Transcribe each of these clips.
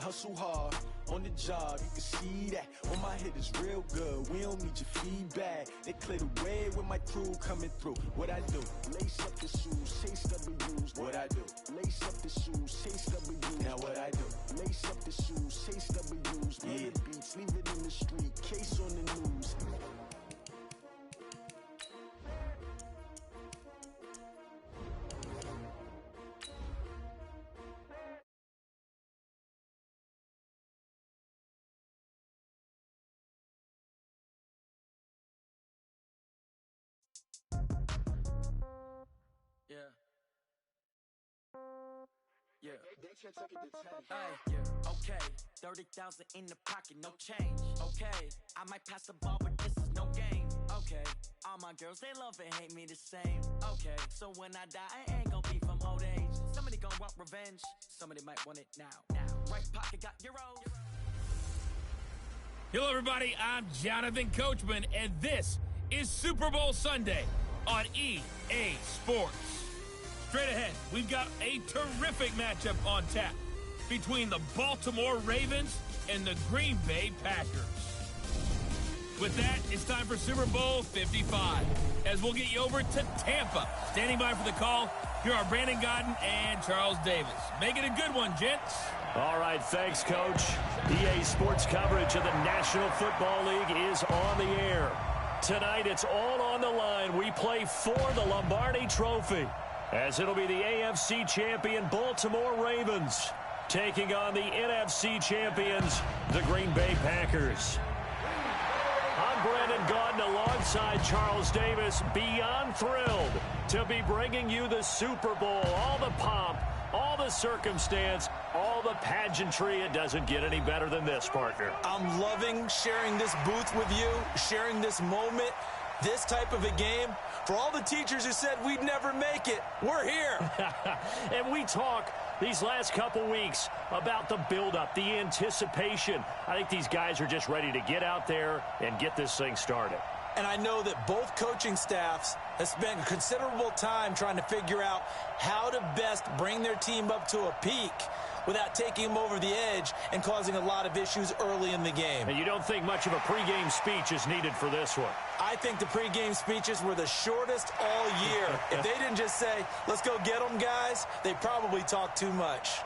hustle hard on the job, you can see that. On my head is real good, we don't need your feedback. They clear the way with my crew coming through. What I do? Lace up the shoes, chase W's. What I do? Lace up the shoes, chase W's. Now what I do? Lace up the shoes, chase W's. Yeah. The beats, leave it in the street, case on the news. Yeah. Yeah. Okay. 30,000 in the pocket, no change. Okay. I might pass the ball, but this is no game. Okay. All my girls, they love and hate me the same. Okay. So when I die, I ain't gonna be from old age. Somebody gonna want revenge. Somebody might want it now. Right pocket got euros. Hello, everybody. I'm Jonathan Coachman, and this is Super Bowl Sunday on EA Sports. Straight ahead, we've got a terrific matchup on tap between the Baltimore Ravens and the Green Bay Packers. With that, it's time for Super Bowl 55, as we'll get you over to Tampa. Standing by for the call, here are Brandon Godden and Charles Davis. Make it a good one, gents. All right, thanks, Coach. EA Sports coverage of the National Football League is on the air. Tonight, it's all on the line. We play for the Lombardi Trophy, as it'll be the AFC champion Baltimore Ravens taking on the NFC champions, the Green Bay Packers. I'm Brandon Godden alongside Charles Davis, beyond thrilled to be bringing you the Super Bowl. All the pomp, all the circumstance, all the pageantry. It doesn't get any better than this, partner. I'm loving sharing this booth with you, sharing this moment, this type of a game. For all the teachers who said we'd never make it, we're here. And we talk these last couple weeks about the buildup, the anticipation. I think these guys are just ready to get out there and get this thing started. And I know that both coaching staffs have spent considerable time trying to figure out how to best bring their team up to a peak without taking them over the edge and causing a lot of issues early in the game. And you don't think much of a pregame speech is needed for this one? I think the pregame speeches were the shortest all year. If they didn't just say, let's go get them, guys, they probably talked too much.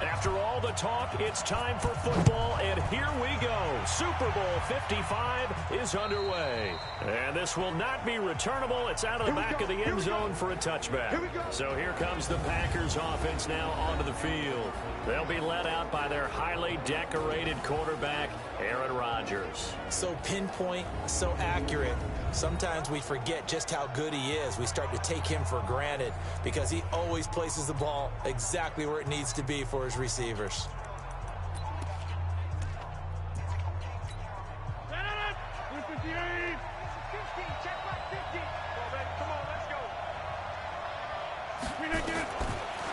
After all the talk, it's time for football, and here we go. Super Bowl 55 is underway. And this will not be returnable. It's out of the back of the end zone for a touchback. So here comes the Packers offense now onto the field. They'll be led out by their highly decorated quarterback, Aaron Rodgers. So pinpoint, so accurate. Sometimes we forget just how good he is. We start to take him for granted because he always places the ball exactly where it needs to be for his receivers.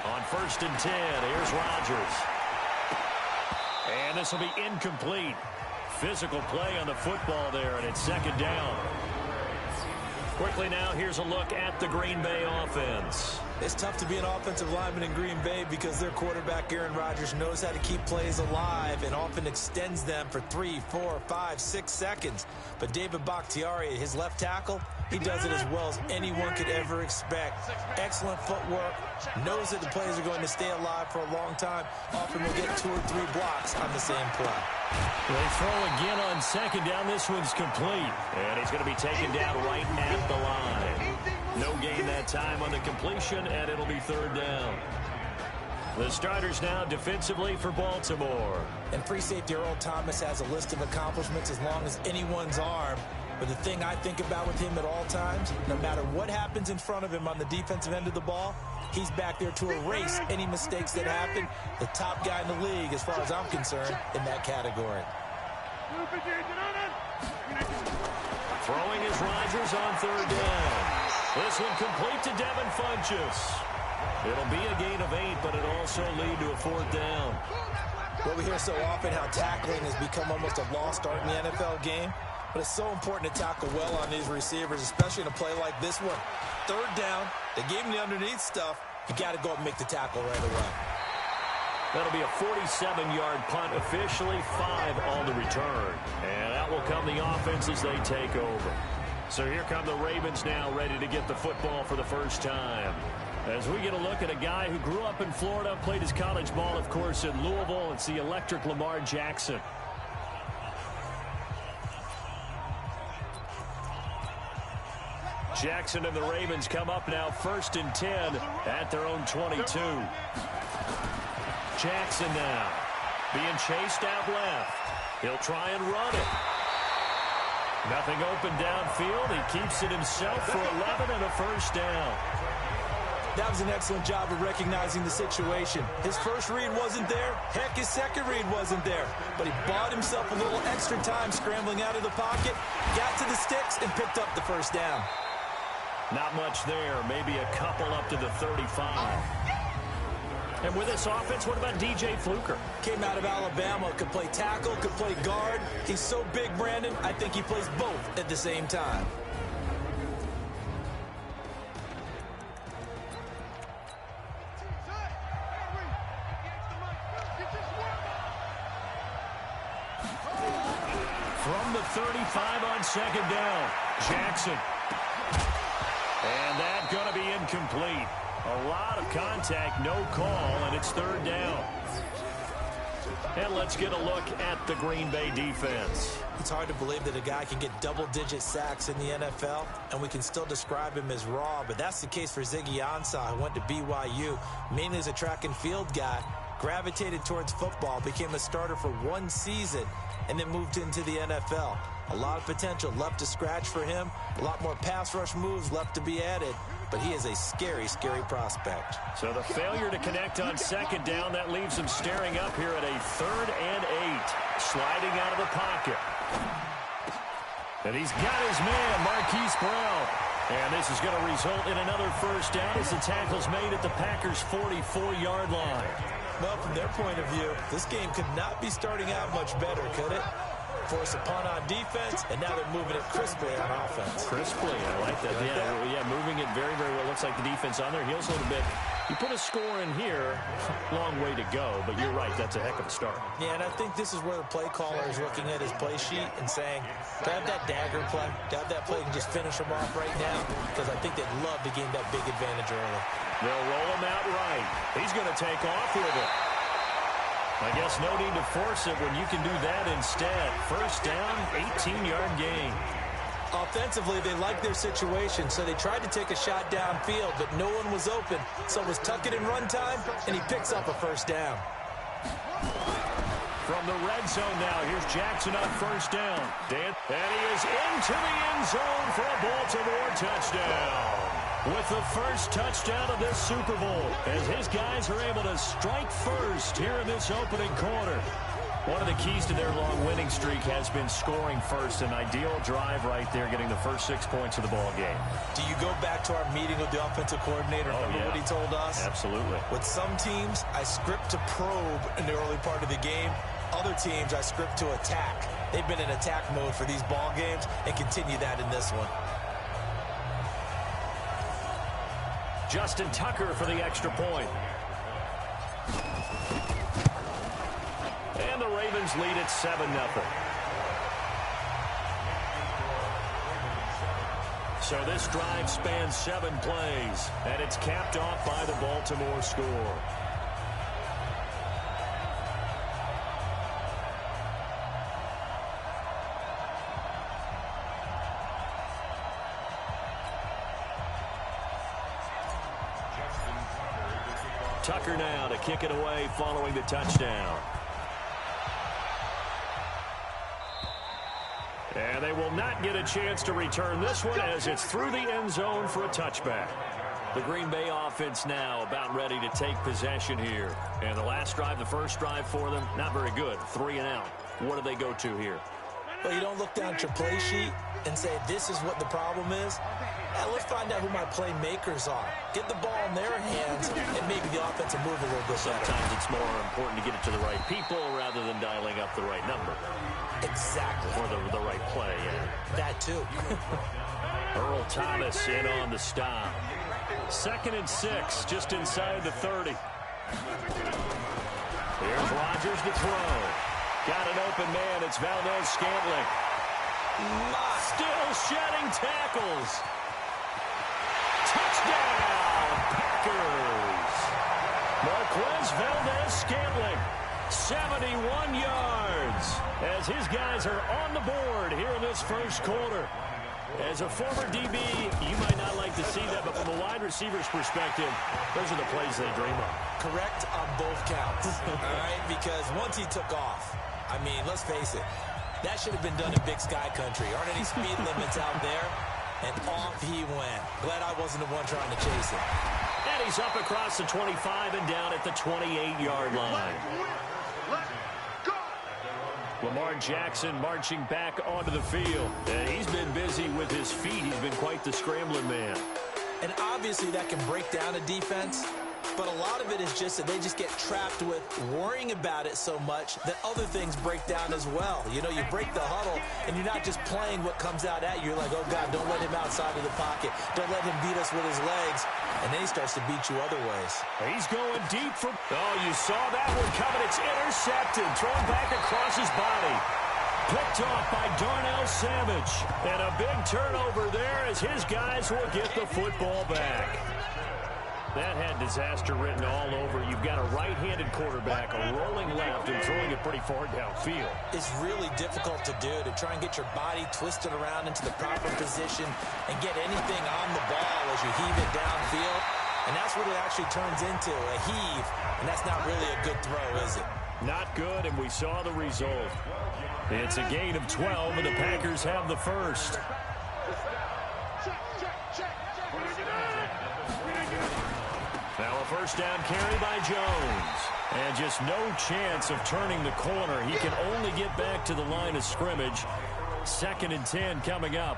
On 1st and 10, here's Rodgers. And this will be incomplete. Physical play on the football there, and it's 2nd down. Quickly now, here's a look at the Green Bay offense. It's tough to be an offensive lineman in Green Bay because their quarterback, Aaron Rodgers, knows how to keep plays alive and often extends them for 3, 4, 5, 6 seconds. But David Bakhtiari, his left tackle, he does it as well as anyone could ever expect. Excellent footwork, knows that the plays are going to stay alive for a long time. Often will get 2 or 3 blocks on the same play. They throw again on 2nd down. This one's complete. And he's going to be taken down right at the line. No gain that time on the completion, and it'll be 3rd down. The starters now defensively for Baltimore. And free safety Earl Thomas has a list of accomplishments as long as anyone's arm. But the thing I think about with him at all times, no matter what happens in front of him on the defensive end of the ball, he's back there to erase any mistakes that happen. The top guy in the league, as far as I'm concerned, in that category. Throwing is Rodgers on third down. This one complete to Devin Funchess. It'll be a gain of 8, but it'll also lead to a fourth down. Well, we hear so often how tackling has become almost a lost art in the NFL game. But it's so important to tackle well on these receivers, especially in a play like this one. Third down, they gave him the underneath stuff. You got to go up and make the tackle right away. That'll be a 47-yard punt, officially 5 on the return. And that will come the offense as they take over. So here come the Ravens now, ready to get the football for the first time. As we get a look at a guy who grew up in Florida, played his college ball, of course, in Louisville. It's the electric Lamar Jackson. Jackson and the Ravens come up now 1st and 10 at their own 22. Jackson now being chased out left. He'll try and run it. Nothing open downfield. He keeps it himself for 11 and a first down. That was an excellent job of recognizing the situation. His first read wasn't there. Heck, his second read wasn't there. But he bought himself a little extra time scrambling out of the pocket, got to the sticks, and picked up the first down. Not much there. Maybe a couple up to the 35. And with this offense, what about DJ Fluker? Came out of Alabama, could play tackle, could play guard. He's so big, Brandon, I think he plays both at the same time. From the 35 on second down, Jackson. And that's going to be incomplete. A lot of contact, no call, and it's third down. And let's get a look at the Green Bay defense. It's hard to believe that a guy can get double-digit sacks in the NFL, and we can still describe him as raw, but that's the case for Ziggy Ansah, who went to BYU, mainly as a track and field guy, gravitated towards football, became a starter for 1 season, and then moved into the NFL. A lot of potential left to scratch for him. A lot more pass rush moves left to be added. But he is a scary, scary prospect. So the failure to connect on second down, that leaves him staring up here at a 3rd and 8. Sliding out of the pocket. And he's got his man, Marquise Brown. And this is going to result in another first down as the tackle's made at the Packers' 44-yard line. Well, from their point of view, this game could not be starting out much better, could it? Force a punt on defense, and now they're moving it crisply on offense. Crisply, I like that. Yeah, moving it very, very well. Looks like the defense on their heels a little bit. You put a score in here, long way to go, but you're right, that's a heck of a start. Yeah, and I think this is where the play caller is looking at his play sheet and saying, to have that dagger play, to have that play and just finish him off right now, because I think they'd love to gain that big advantage early. They'll roll him out right. He's going to take off with it. I guess no need to force it when you can do that instead. First down, 18-yard gain. Offensively, they like their situation, so they tried to take a shot downfield, but no one was open. So it was tuck it in run time, and he picks up a first down. From the red zone now, here's Jackson on first down. And he is into the end zone for a Baltimore touchdown. With the first touchdown of this Super Bowl, as his guys are able to strike first here in this opening quarter. One of the keys to their long winning streak has been scoring first. An ideal drive right there, getting the first 6 points of the ball game. Do you go back to our meeting with the offensive coordinator? Remember what he told us? Absolutely. With some teams, I script to probe in the early part of the game. Other teams, I script to attack. They've been in attack mode for these ball games and continue that in this one. Justin Tucker for the extra point. And the Ravens lead at 7-0. So this drive spans 7 plays, and it's capped off by the Baltimore score. Tucker now to kick it away following the touchdown. And they will not get a chance to return this one as it's through the end zone for a touchback. The Green Bay offense now about ready to take possession here. And the last drive, the first drive for them, not very good. 3 and out. What do they go to here? Well, you don't look down at your play sheet and say, this is what the problem is. Let's find out who my playmakers are. Get the ball in their hands, and maybe the offense will move a little bit better. Sometimes it's more important to get it to the right people rather than dialing up the right number. Exactly. Or the right play, yeah. That too. Earl Thomas in on the stop. 2nd and 6, just inside the 30. Here's Rodgers to throw. Got an open man. It's Valdez-Scantling. Still shedding tackles. Touchdown, Packers. Marquez Valdez-Scantling, 71 yards. As his guys are on the board here in this first quarter. As a former DB, you might not like to see that, but from a wide receiver's perspective, those are the plays they dream of. Correct on both counts. All right, because once he took off, I mean, let's face it, that should have been done in Big Sky Country. Aren't any speed limits out there? And off he went. Glad I wasn't the one trying to chase it. And he's up across the 25 and down at the 28-yard line. Lamar Jackson marching back onto the field. And he's been busy with his feet. He's been quite the scrambling man. And obviously that can break down a defense. But a lot of it is just that they just get trapped with worrying about it so much that other things break down as well. You know, you break the huddle, and you're not just playing what comes out at you. You're like, oh, God, don't let him outside of the pocket. Don't let him beat us with his legs. And then he starts to beat you other ways. He's going deep for... Oh, you saw that one coming. It's intercepted. Thrown back across his body. Picked off by Darnell Savage. And a big turnover there as his guys will get the football back. That had disaster written all over. You've got a right-handed quarterback, a rolling left, and throwing it pretty far downfield. It's really difficult to do, to try and get your body twisted around into the proper position and get anything on the ball as you heave it downfield. And that's what it actually turns into, a heave. And that's not really a good throw, is it? Not good, and we saw the result. It's a gain of 12, and the Packers have the first. Now a first down carry by Jones. And just no chance of turning the corner. He can only get back to the line of scrimmage. 2nd and 10 coming up.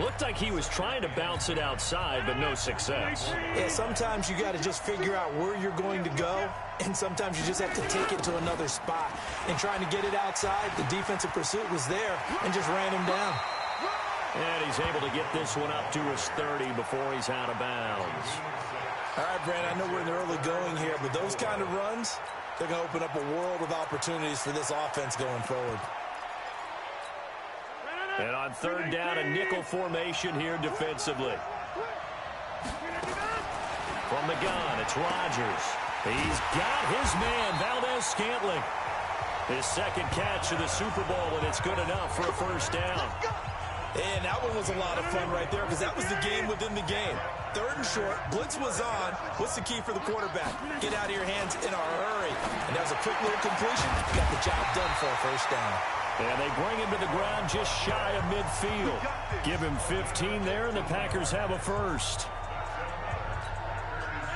Looked like he was trying to bounce it outside, but no success. Yeah, sometimes you got to just figure out where you're going to go, and sometimes you just have to take it to another spot. And trying to get it outside, the defensive pursuit was there and just ran him down. And he's able to get this one up to his 30 before he's out of bounds. All right, Brandon, I know we're in the early going here, but those kind of runs, they're going to open up a world of opportunities for this offense going forward. And on 3rd down, a nickel formation here defensively. From the gun, it's Rodgers. He's got his man, Valdez-Scantling. His 2nd catch of the Super Bowl, and it's good enough for a first down. And that one was a lot of fun right there because that was the game within the game. 3rd and short, blitz was on. What's the key for the quarterback? Get out of your hands in a hurry. And that was a quick little completion. Got the job done for a first down. And they bring him to the ground just shy of midfield. Give him 15 there, and the Packers have a first.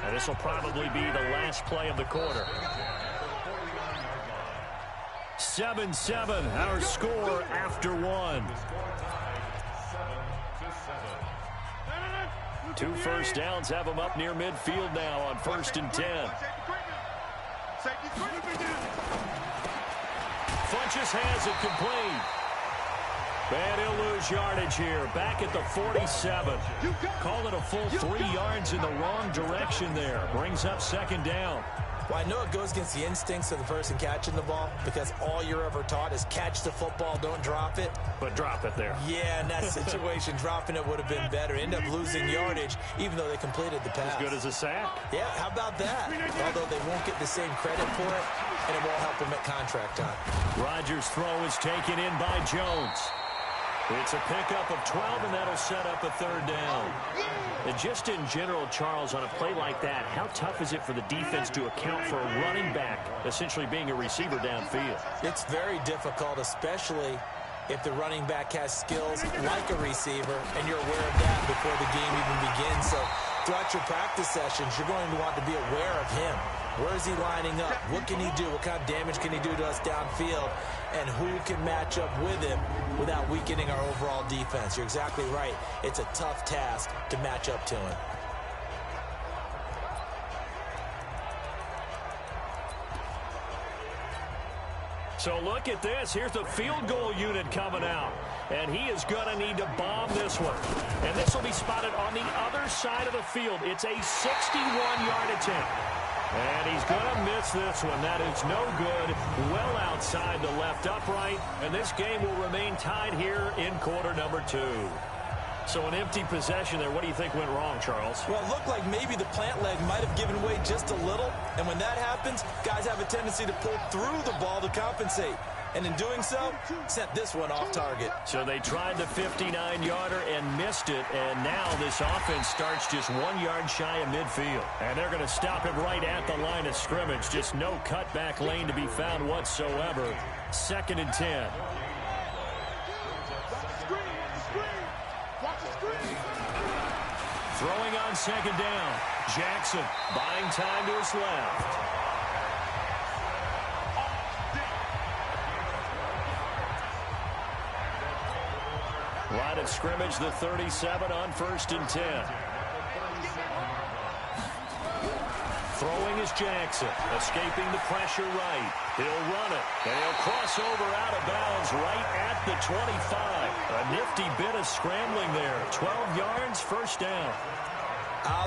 And this will probably be the last play of the quarter. 7-7, our score after one. 2 first downs have them up near midfield now on 1st and 10. Funches has it complete. And he'll lose yardage here. Back at the 47. Call it a full 3 yards in the wrong direction there. Brings up 2nd down. Well, I know it goes against the instincts of the person catching the ball because all you're ever taught is catch the football, don't drop it. But drop it there. Yeah, in that situation, dropping it would have been better. End up losing yardage, even though they completed the pass. As good as a sack. Yeah, how about that? Although they won't get the same credit for it, and it won't help them at contract time. Rodgers' throw is taken in by Jones. It's a pickup of 12, and that'll set up a third down. And just in general, Charles, on a play like that, how tough is it for the defense to account for a running back essentially being a receiver downfield? It's very difficult, especially if the running back has skills like a receiver, and you're aware of that before the game even begins. So throughout your practice sessions, you're going to want to be aware of him. Where is he lining up? What can he do? What kind of damage can he do to us downfield? And who can match up with him without weakening our overall defense? You're exactly right. It's a tough task to match up to him. So look at this. Here's the field goal unit coming out. And he is going to need to bomb this one. And this will be spotted on the other side of the field. It's a 61-yard attempt. And he's going to miss this one. That is no good. Well outside the left upright. And this game will remain tied here in quarter number 2. So an empty possession there. What do you think went wrong, Charles? Well, it looked like maybe the plant leg might have given way just a little. And when that happens, guys have a tendency to pull through the ball to compensate. And in doing so, sent this one off target. So they tried the 59-yarder and missed it. And now this offense starts just 1 yard shy of midfield. And they're going to stop him right at the line of scrimmage. Just no cutback lane to be found whatsoever. 2nd and 10. Throwing on 2nd down. Jackson buying time to his left. Line of scrimmage, the 37 on 1st and 10. Throwing is Jackson, escaping the pressure right. He'll run it, and he'll cross over out of bounds right at the 25. A nifty bit of scrambling there. 12 yards, 1st down.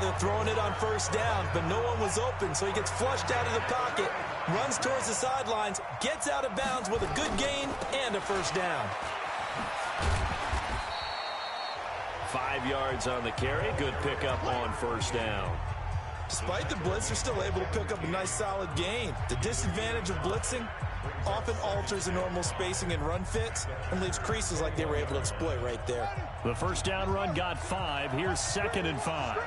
They're throwing it on 1st down, but no one was open, so he gets flushed out of the pocket, runs towards the sidelines, gets out of bounds with a good gain and a 1st down. 5 yards on the carry. Good pickup on 1st down. Despite the blitz, they're still able to pick up a nice solid gain. The disadvantage of blitzing often alters the normal spacing and run fits and leaves creases like they were able to exploit right there. The 1st down run got 5. Here's 2nd and 5.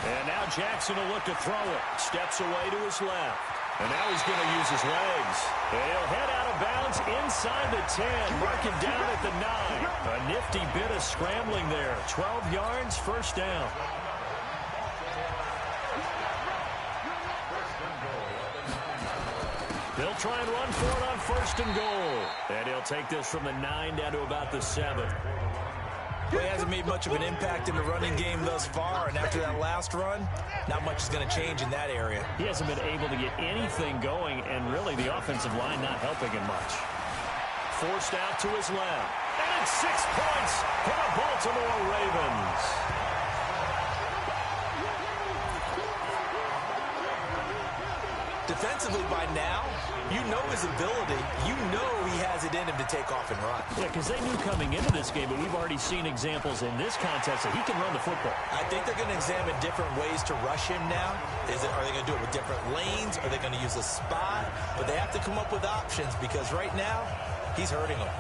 And now Jackson will look to throw it. Steps away to his left. And now he's going to use his legs. And he'll head out of bounds inside the 10. Mark him down at the 9. A nifty bit of scrambling there. 12 yards, 1st down. They'll try and run for it on 1st and goal. And he'll take this from the 9 down to about the 7. He hasn't made much of an impact in the running game thus far, and after that last run, not much is going to change in that area. He hasn't been able to get anything going, and really the offensive line not helping him much. Forced out to his left. And it's 6 points for the Baltimore Ravens. Defensively by now, you know his ability. You know he has it in him to take off and run. Yeah, because they knew coming into this game, but we've already seen examples in this contest that he can run the football. I think they're going to examine different ways to rush him now. Are they going to do it with different lanes? Are they going to use a spot? But they have to come up with options because right now, he's hurting them.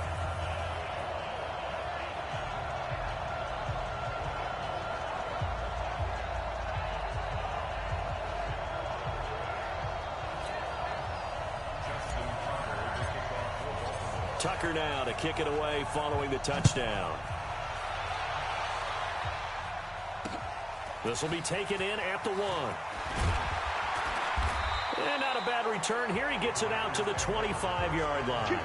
Tucker now to kick it away following the touchdown. This will be taken in at the 1. And not a bad return here. He gets it out to the 25-yard line.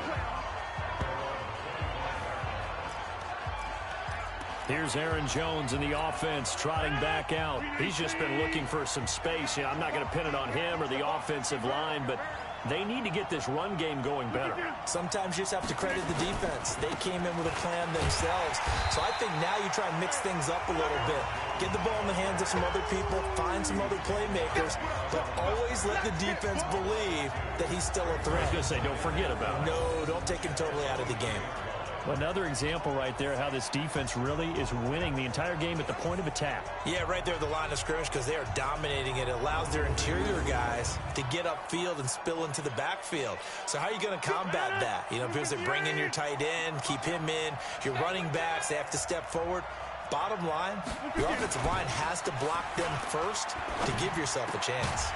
Here's Aaron Jones in the offense trotting back out. He's just been looking for some space. I'm not going to pin it on him or the offensive line, but they need to get this run game going better. Sometimes you just have to credit the defense. They came in with a plan themselves. So I think now you try and mix things up a little bit. Get the ball in the hands of some other people, find some other playmakers, but always let the defense believe that he's still a threat. I was going to say, don't forget about him. No, don't take him totally out of the game. Another example right there how this defense really is winning the entire game at the point of attack. Yeah, right there at the line of scrimmage because they are dominating it. It allows their interior guys to get upfield and spill into the backfield. So how are you going to combat that? You know, because they bring in your tight end, keep him in. Your running backs, they have to step forward. Bottom line, your offensive line has to block them first to give yourself a chance.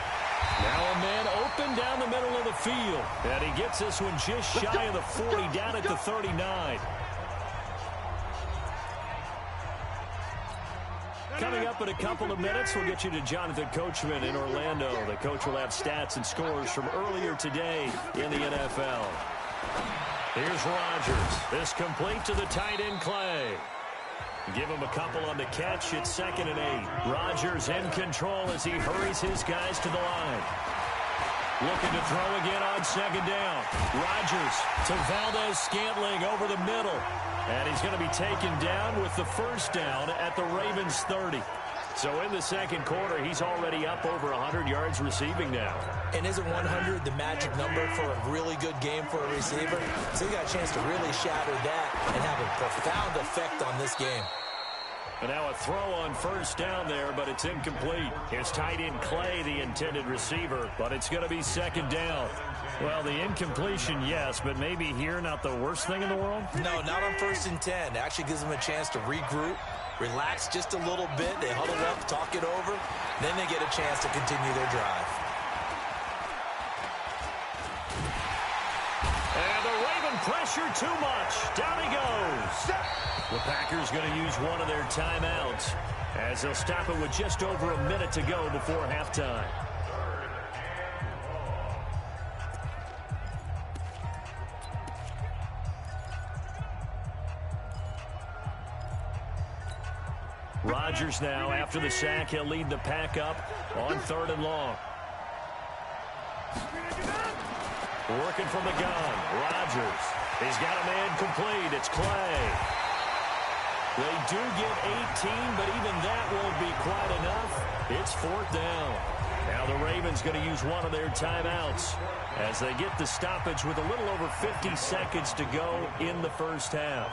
Now a man open down the middle of the field. And he gets this one just shy of the 40, down at the 39. Coming up in a couple of minutes, we'll get you to Jonathan Coachman in Orlando. The coach will have stats and scores from earlier today in the NFL. Here's Rodgers. This complete to the tight end, Clay. Give him a couple on the catch. It's 2nd and 8. Rodgers in control as he hurries his guys to the line. Looking to throw again on 2nd down. Rodgers to Valdez-Scantling over the middle. And he's going to be taken down with the first down at the Ravens 30. So in the second quarter, he's already up over 100 yards receiving now. And isn't 100 the magic number for a really good game for a receiver? So he got a chance to really shatter that and have a profound effect on this game. And now a throw on first down there, but it's incomplete. His tight end Clay, the intended receiver, but it's going to be 2nd down. Well, the incompletion, yes, but maybe here not the worst thing in the world? No, not on 1st and 10. It actually gives them a chance to regroup, relax just a little bit. They huddle up, talk it over. Then they get a chance to continue their drive. And the Raven pressure too much. Down he goes. The Packers going to use one of their timeouts as they'll stop it with just over a minute to go before halftime. Rodgers now, after the sack, he'll lead the pack up on 3rd and long. Working from the gun, Rodgers. He's got a man complete. It's Clay. They do get 18, but even that won't be quite enough. It's 4th down. Now the Ravens going to use one of their timeouts as they get the stoppage with a little over 50 seconds to go in the first half.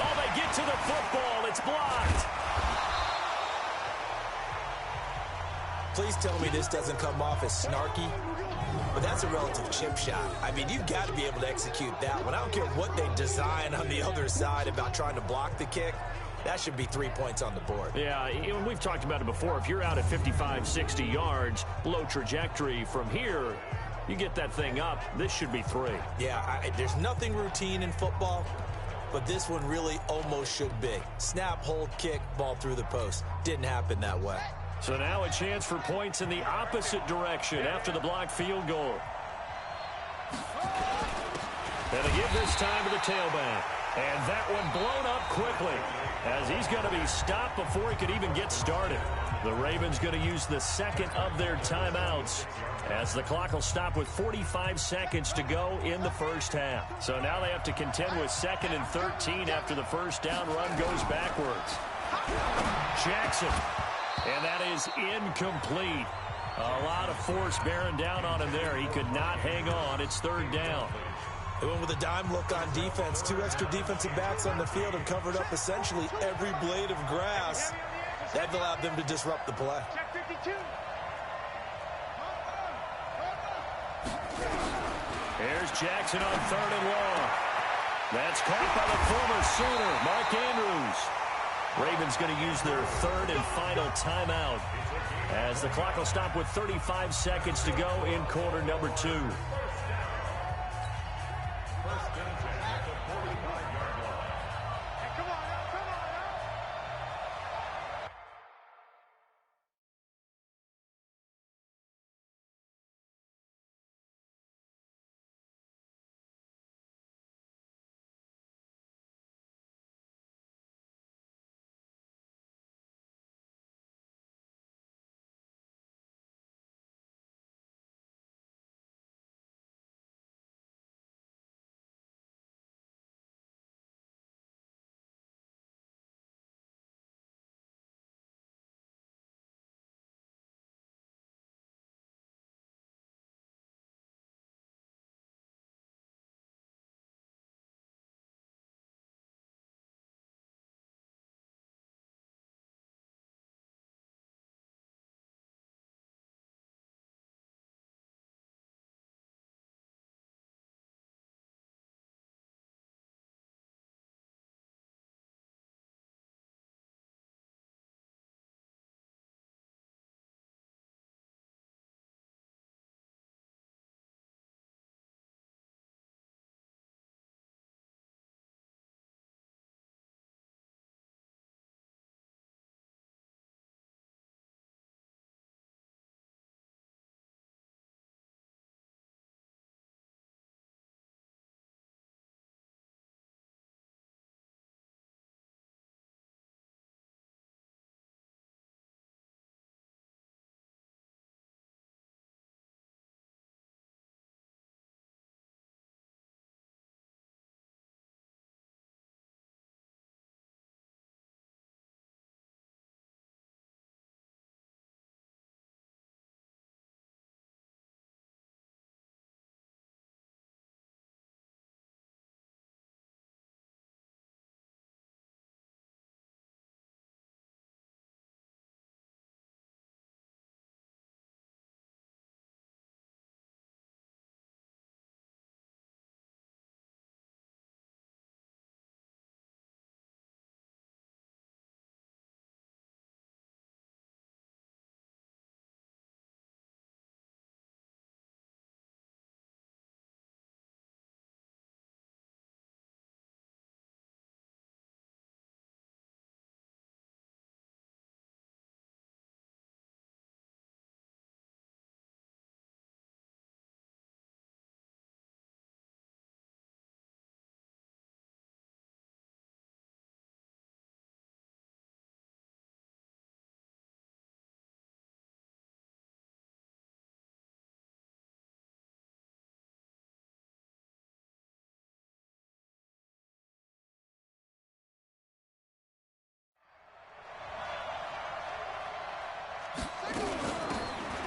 Oh, they get to the football. It's blocked. Please tell me this doesn't come off as snarky, but that's a relative chip shot. I mean, you've got to be able to execute that one. I don't care what they design on the other side about trying to block the kick. That should be 3 points on the board. Yeah, we've talked about it before. If you're out at 55, 60 yards, low trajectory from here, you get that thing up, this should be 3. Yeah, there's nothing routine in football, but this one really almost should be. Snap, hold, kick, ball through the post. Didn't happen that way. So now a chance for points in the opposite direction after the blocked field goal. And they give this time to the tailback. And that one blown up quickly as he's going to be stopped before he could even get started. The Ravens going to use the second of their timeouts as the clock will stop with 45 seconds to go in the first half. So now they have to contend with 2nd and 13 after the first down run goes backwards. Jackson. And that is incomplete. A lot of force bearing down on him there. He could not hang on. It's 3rd down. They went with a dime look on defense. 2 extra defensive backs on the field and covered up essentially every blade of grass. That allowed them to disrupt the play. Here's Jackson on 3rd and long. That's caught by the former Sooner, Mark Andrews. Ravens going to use their 3rd and final timeout as the clock will stop with 35 seconds to go in quarter number 2.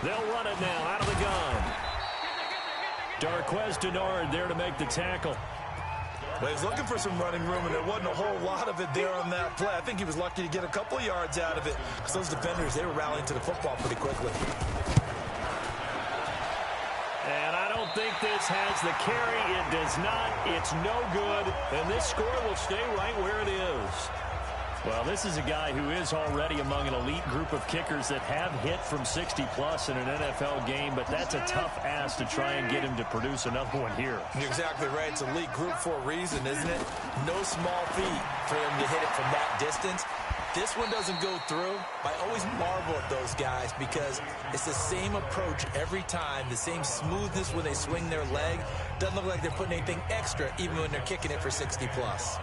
They'll run it now out of the gun. Darquez Denard there to make the tackle. Well, he was looking for some running room, and there wasn't a whole lot of it there on that play. I think he was lucky to get a couple of yards out of it, because those defenders, they were rallying to the football pretty quickly. And I don't think this has the carry. It does not. It's no good. And this score will stay right where it is. Well, this is a guy who is already among an elite group of kickers that have hit from 60-plus in an NFL game, but that's a tough ask to try and get him to produce another one here. You're exactly right. It's elite group for a reason, isn't it? No small feat for him to hit it from that distance. This one doesn't go through. I always marvel at those guys because it's the same approach every time, the same smoothness when they swing their leg. Doesn't look like they're putting anything extra even when they're kicking it for 60-plus.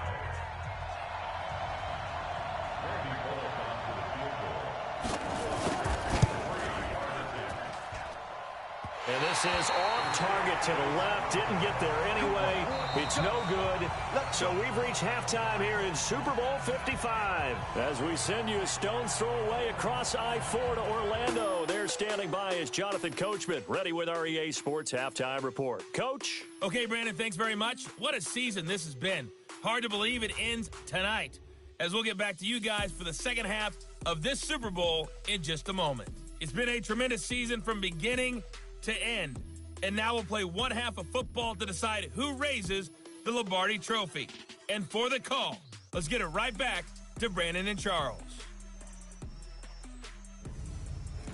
And this is off target to the left. Didn't get there anyway. It's no good. So we've reached halftime here in Super Bowl 55. As we send you a stone's throw away across I-4 to Orlando. There standing by is Jonathan Coachman, ready with our EA Sports Halftime Report. Coach? Okay, Brandon, thanks very much. What a season this has been. Hard to believe it ends tonight, as we'll get back to you guys for the second half of this Super Bowl in just a moment. It's been a tremendous season from beginning to end. And now we'll play one half of football to decide who raises the Lombardi Trophy. And for the call, let's get it right back to Brandon and Charles.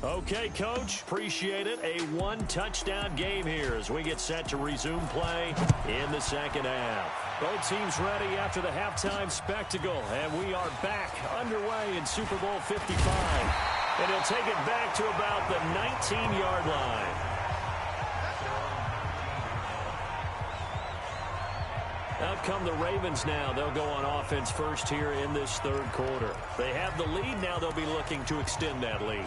Okay, Coach. Appreciate it. A one-touchdown game here as we get set to resume play in the second half. Both teams ready after the halftime spectacle. And we are back underway in Super Bowl 55. And he'll take it back to about the 19-yard line. Out come the Ravens now. They'll go on offense first here in this third quarter. They have the lead. Now they'll be looking to extend that lead.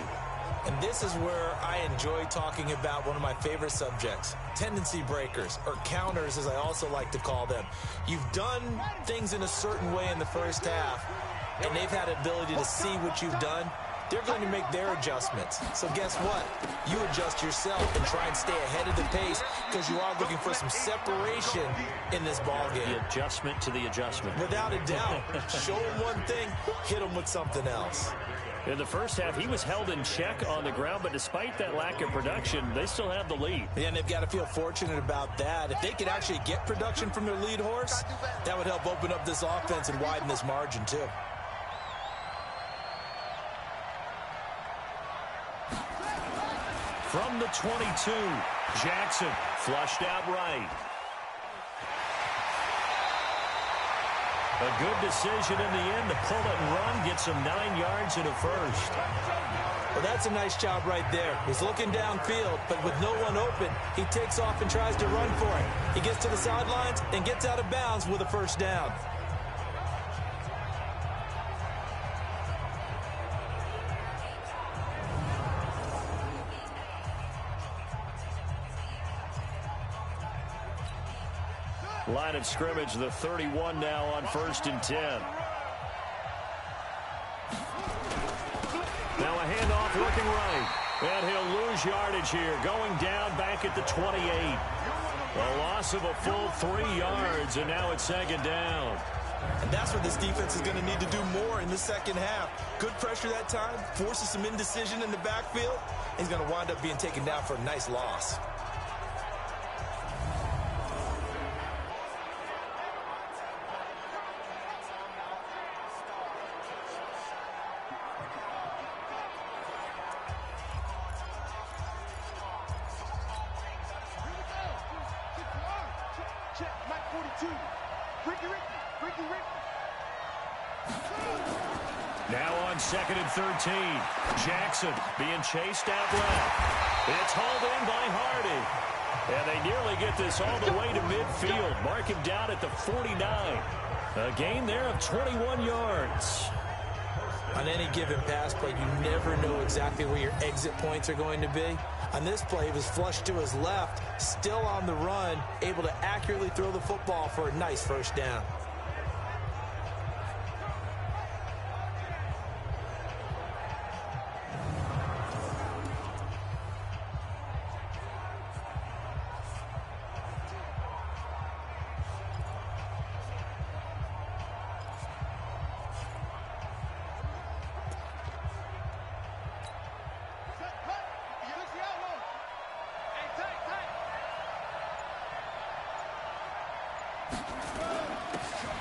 And this is where I enjoy talking about one of my favorite subjects, tendency breakers, or counters as I also like to call them. You've done things in a certain way in the first half, and they've had the ability to see what you've done. They're going to make their adjustments. So guess what? You adjust yourself and try and stay ahead of the pace because you are looking for some separation in this ball game. The adjustment to the adjustment. Without a doubt. Show them one thing, hit them with something else. In the first half, he was held in check on the ground, but despite that lack of production, they still have the lead. Yeah, and they've got to feel fortunate about that. If they could actually get production from their lead horse, that would help open up this offense and widen this margin too. From the 22, Jackson flushed out right. A good decision in the end to pull it and run, get some 9 yards and a first. Well, that's a nice job right there. He's looking downfield, but with no one open, he takes off and tries to run for it. He gets to the sidelines and gets out of bounds with a first down. Line of scrimmage, the 31 now on 1st and 10. Now a handoff looking right. And he'll lose yardage here, going down back at the 28. A loss of a full 3 yards, and now it's second down. And that's what this defense is going to need to do more in the second half. Good pressure that time, forces some indecision in the backfield. He's going to wind up being taken down for a nice loss. Now on 2nd and 13. Jackson being chased out left. It's hauled in by Hardy. And they nearly get this all the way to midfield. Mark him down at the 49. A gain there of 21 yards. On any given pass play, you never know exactly where your exit points are going to be. On this play, he was flushed to his left, still on the run, able to accurately throw the football for a nice first down.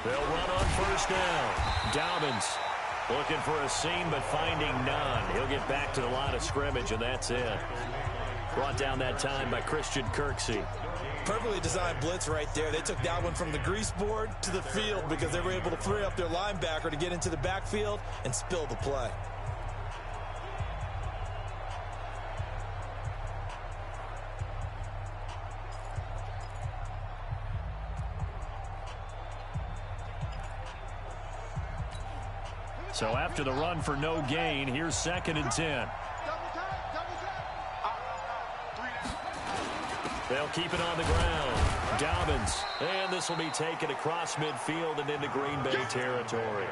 They'll run on first down. Dobbins looking for a seam but finding none. He'll get back to the line of scrimmage, and that's it. Brought down that time by Christian Kirksey. Perfectly designed blitz right there. They took that one from the grease board to the field because they were able to free up their linebacker to get into the backfield and spill the play. So after the run for no gain, here's 2nd and 10. They'll keep it on the ground. Dobbins. And this will be taken across midfield and into Green Bay territory.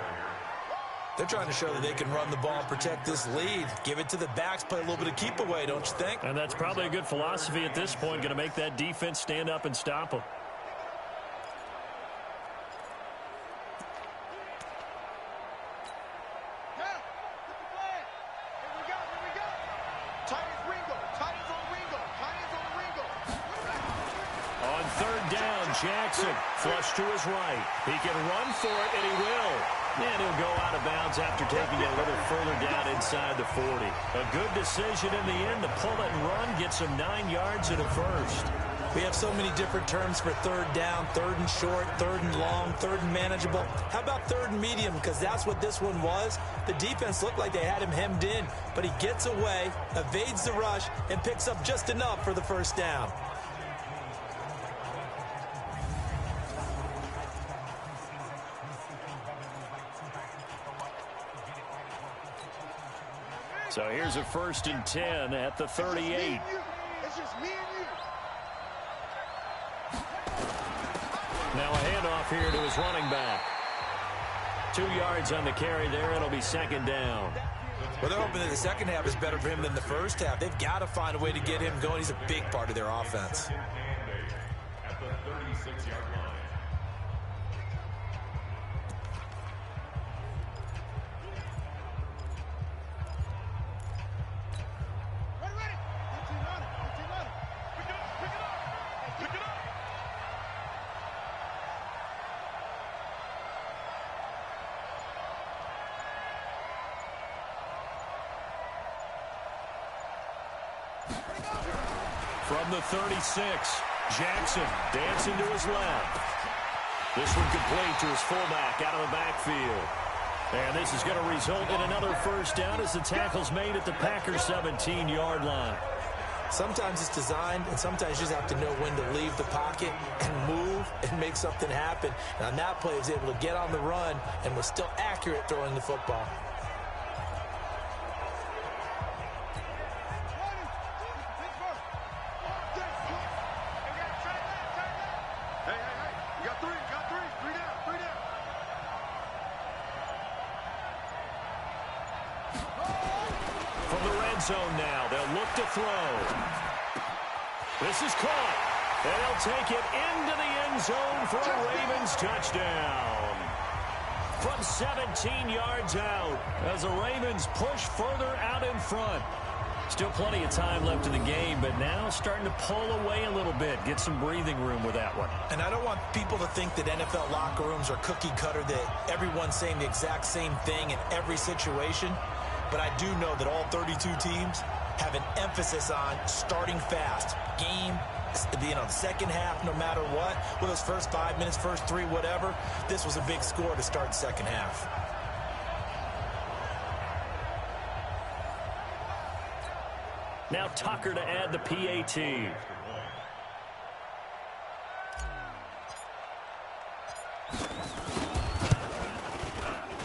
They're trying to show that they can run the ball and protect this lead. Give it to the backs, play a little bit of keep away, don't you think? And that's probably a good philosophy at this point, going to make that defense stand up and stop them. Jackson, flush to his right. He can run for it, and he will. And he'll go out of bounds after taking it a little further down inside the 40. A good decision in the end to pull it and run, gets him 9 yards and a first. We have so many different terms for third down, third and short, third and long, third and manageable. How about third and medium? Because that's what this one was. The defense looked like they had him hemmed in, but he gets away, evades the rush, and picks up just enough for the first down. So here's a 1st and 10 at the 38. It's just me and you. Now a handoff here to his running back. 2 yards on the carry there. It'll be 2nd down. Well, they're hoping that the second half is better for him than the first half. They've got to find a way to get him going. He's a big part of their offense. At the 36-yard line. From the 36, Jackson dancing to his left. This one complete to his fullback out of the backfield. And this is going to result in another first down as the tackle's made at the Packers' 17-yard line. Sometimes it's designed, and sometimes you just have to know when to leave the pocket and move and make something happen. And on that play, he was able to get on the run and was still accurate throwing the football. Zone now. They'll look to throw. This is caught. And they'll take it into the end zone for a Ravens touchdown. From 17 yards out as the Ravens push further out in front. Still plenty of time left in the game, but now starting to pull away a little bit. Get some breathing room with that one. And I don't want people to think that NFL locker rooms are cookie cutter, that everyone's saying the exact same thing in every situation. But I do know that all 32 teams have an emphasis on starting fast. Game, the second half, no matter what. With those first 5 minutes, first 3, whatever. This was a big score to start the second half. Now Tucker to add the PAT.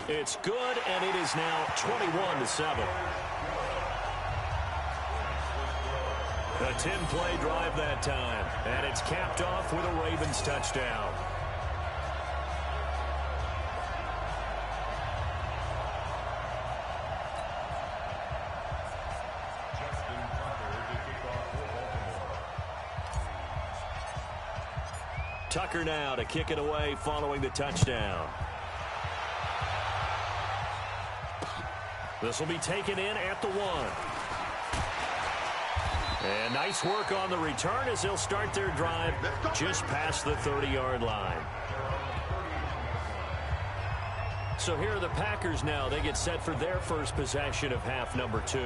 It's good, and it is now 21-7. A 10-play drive that time, and it's capped off with a Ravens touchdown. Tucker now to kick it away following the touchdown. This will be taken in at the 1. And nice work on the return as they'll start their drive just past the 30-yard line. So here are the Packers now. They get set for their first possession of half number 2.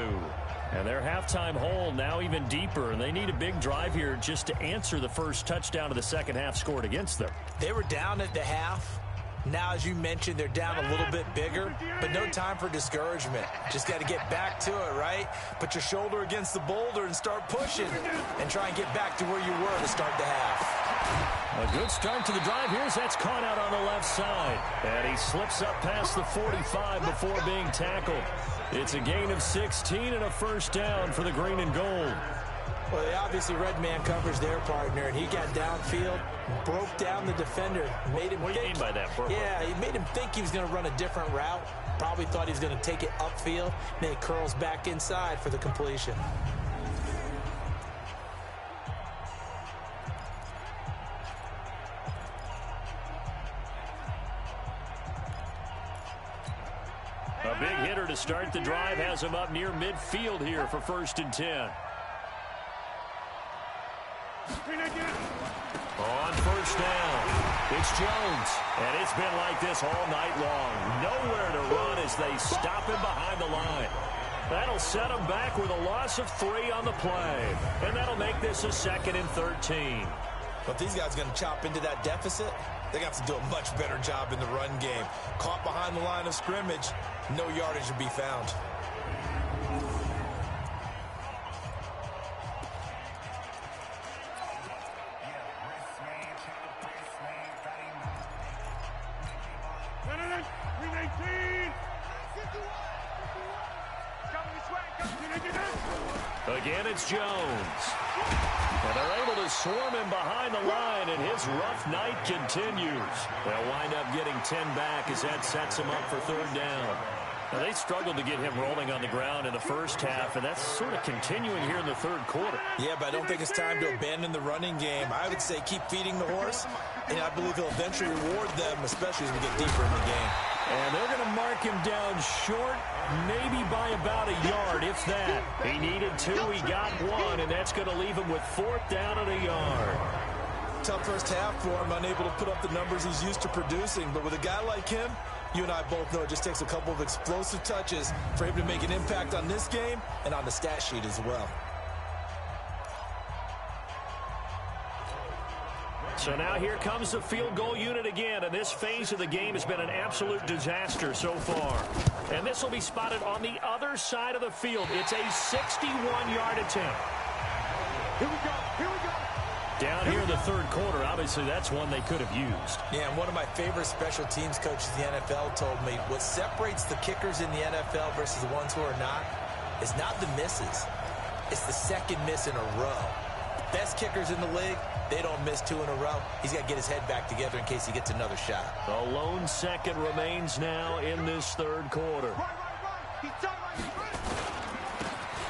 And their halftime hole now even deeper, and they need a big drive here just to answer the first touchdown of the second half scored against them. They were down at the half. Now, as you mentioned, they're down a little bit bigger, but no time for discouragement. Just got to get back to it, right? Put your shoulder against the boulder and start pushing and try and get back to where you were to start the half. A good start to the drive. That's caught out on the left side. And he slips up past the 45 before being tackled. It's a gain of 16 and a first down for the green and gold. Well, they obviously red man covers their partner, and he got downfield, broke down the defender, made him What do you mean by that? Yeah, he made him think he was going to run a different route. Probably thought he was going to take it upfield. Then he curls back inside for the completion. A big hitter to start the drive has him up near midfield here for 1st and 10. On first down, it's Jones. And it's been like this all night long. Nowhere to run as they stop him behind the line. That'll set him back with a loss of 3 on the play. And that'll make this a 2nd and 13. But these guys are going to chop into that deficit. They got to do a much better job in the run game. Caught behind the line of scrimmage, no yardage to be found. Again, it's Jones. And they're able to swarm him behind the line, and his rough night continues. They'll wind up getting 10 back as that sets him up for 3rd down. Now, they struggled to get him rolling on the ground in the first half, and that's sort of continuing here in the 3rd quarter. Yeah, but I don't think it's time to abandon the running game. I would say keep feeding the horse, and I believe he'll eventually reward them, especially as we get deeper in the game. And they're going to mark him down short, maybe by about a yard, if that. He needed 2, he got 1, and that's going to leave him with 4th down and a yard. Tough first half for him, unable to put up the numbers he's used to producing. But with a guy like him, you and I both know it just takes a couple of explosive touches for him to make an impact on this game and on the stat sheet as well. So now here comes the field goal unit again, and this phase of the game has been an absolute disaster so far. And this will be spotted on the other side of the field. It's a 61-yard attempt. Here we go. Here we go. Down here in the 3rd quarter, obviously that's one they could have used. Yeah, and one of my favorite special teams coaches in the NFL told me what separates the kickers in the NFL versus the ones who are not is not the misses. It's the second miss in a row. Best kickers in the league, they don't miss 2 in a row. He's got to get his head back together in case he gets another shot. The lone second remains now in this 3rd quarter.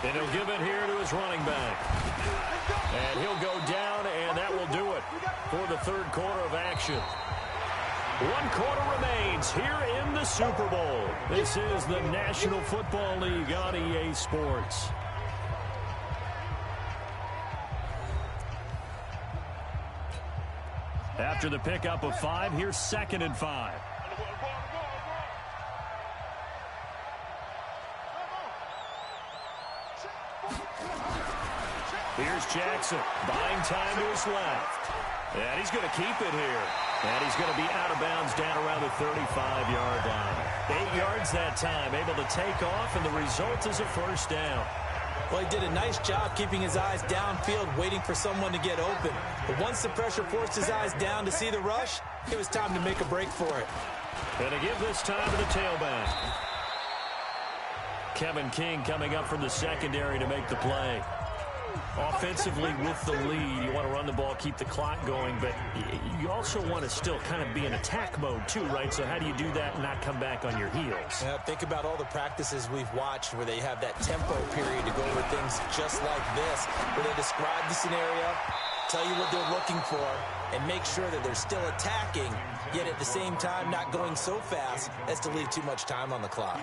And he'll give it here to his running back. And he'll go down, and that will do it for the 3rd quarter of action. 1 quarter remains here in the Super Bowl. This is the National Football League on EA Sports. After the pickup of 5, here's 2nd and 5. Here's Jackson, buying time to his left. And he's going to keep it here. And he's going to be out of bounds down around the 35-yard line. 8 yards that time, able to take off, and the result is a first down. Well, he did a nice job keeping his eyes downfield, waiting for someone to get open. But once the pressure forced his eyes down to see the rush, it was time to make a break for it. And to give this time to the tailback. Kevin King coming up from the secondary to make the play. Offensively with the lead, you want to run the ball, keep the clock going, but you also want to still kind of be in attack mode too, right? So how do you do that and not come back on your heels? Yeah, think about all the practices we've watched where they have that tempo period to go over things just like this, where they describe the scenario, tell you what they're looking for, and make sure that they're still attacking, yet at the same time not going so fast as to leave too much time on the clock.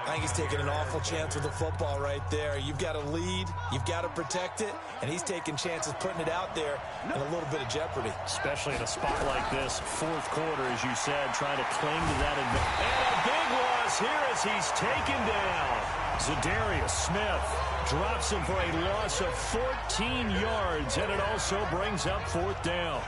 I think he's taking an awful chance with the football right there. You've got to lead, you've got to protect it, and he's taking chances putting it out there in a little bit of jeopardy. Especially in a spot like this, fourth quarter, as you said, trying to cling to that advantage. And a big loss here as he's taken down. Zadarius Smith drops him for a loss of 14 yards, and it also brings up fourth down.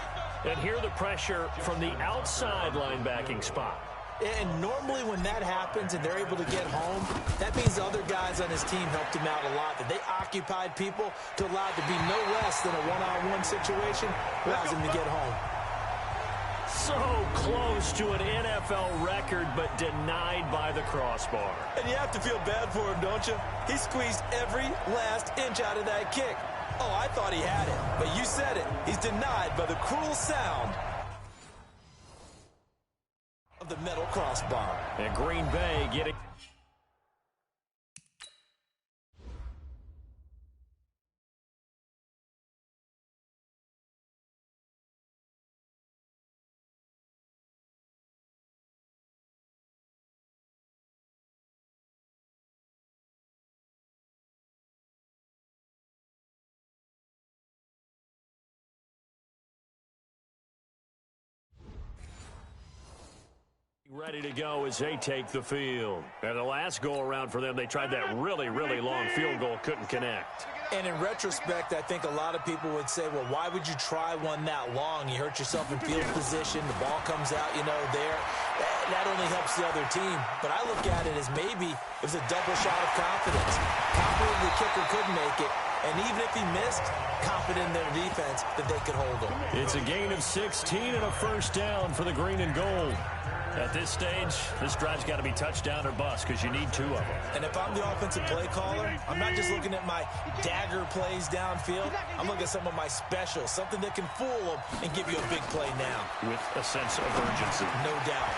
And here the pressure from the outside linebacking spot. And normally when that happens and they're able to get home, that means the other guys on his team helped him out a lot. That they occupied people to allow it to be no less than a one-on-one situation allows him to get home. So close to an NFL record, but denied by the crossbar. And you have to feel bad for him, don't you? He squeezed every last inch out of that kick. Oh, I thought he had it, but you said it. He's denied by the cruel sound of the metal crossbar. And Green Bay getting... ready to go as they take the field. And the last go-around for them, they tried that really, really long field goal, couldn't connect. And in retrospect, I think a lot of people would say, well, why would you try one that long? You hurt yourself in field position. The ball comes out, there. That only helps the other team. But I look at it as maybe it was a double shot of confidence. Confident the kicker couldn't make it. And even if he missed, confident in their defense that they could hold him. It's a gain of 16 and a first down for the green and gold. At this stage, this drive's got to be touchdown or bust because you need two of them. And if I'm the offensive play caller, I'm not just looking at my dagger plays downfield. I'm looking at some of my specials, something that can fool them and give you a big play now. With a sense of urgency. No doubt.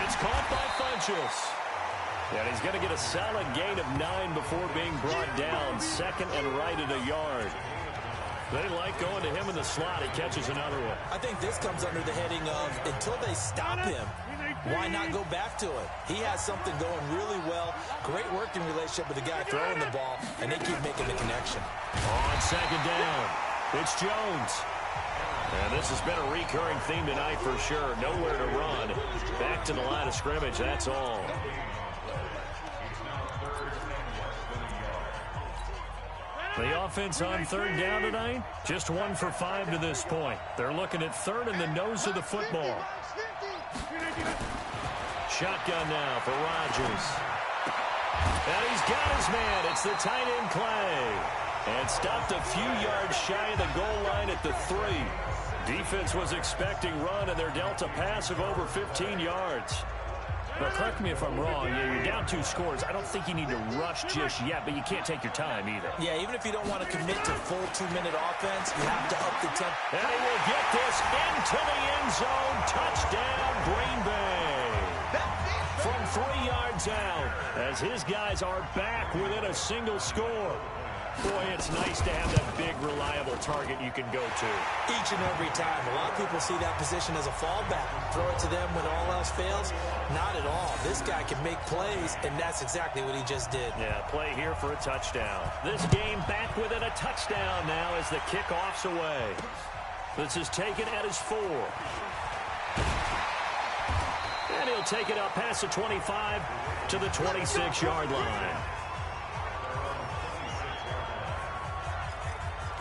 It's caught by Funchess. And he's going to get a solid gain of 9 before being brought down. Second and right at a yard. They like going to him in the slot. He catches another one. I think this comes under the heading of until they stop him, why not go back to it? He has something going really well. Great working relationship with the guy throwing the ball, and they keep making the connection. On second down, it's Jones. And this has been a recurring theme tonight for sure. Nowhere to run. Back to the line of scrimmage, that's all. The offense on third down tonight, just 1 for 5 to this point. They're looking at third in the nose of the football. Shotgun now for Rodgers. And he's got his man. It's the tight end Clay. And stopped a few yards shy of the goal line at the 3. Defense was expecting run, and they're dealt a pass of over 15 yards. But correct me if I'm wrong, you're down 2 scores. I don't think you need to rush just yet, but you can't take your time either. Yeah, even if you don't want to commit to full 2-minute offense, you have to up the tempo. And he will get this into the end zone. Touchdown, Green Bay. From 3 yards out, as his guys are back within a single score. Boy, it's nice to have that big, reliable target you can go to. Each and every time. A lot of people see that position as a fallback. Throw it to them when all else fails. Not at all. This guy can make plays, and that's exactly what he just did. Yeah, play here for a touchdown. This game back within a touchdown now as the kickoff's away. This is taken at his 4. And he'll take it up past the 25 to the 26-yard line.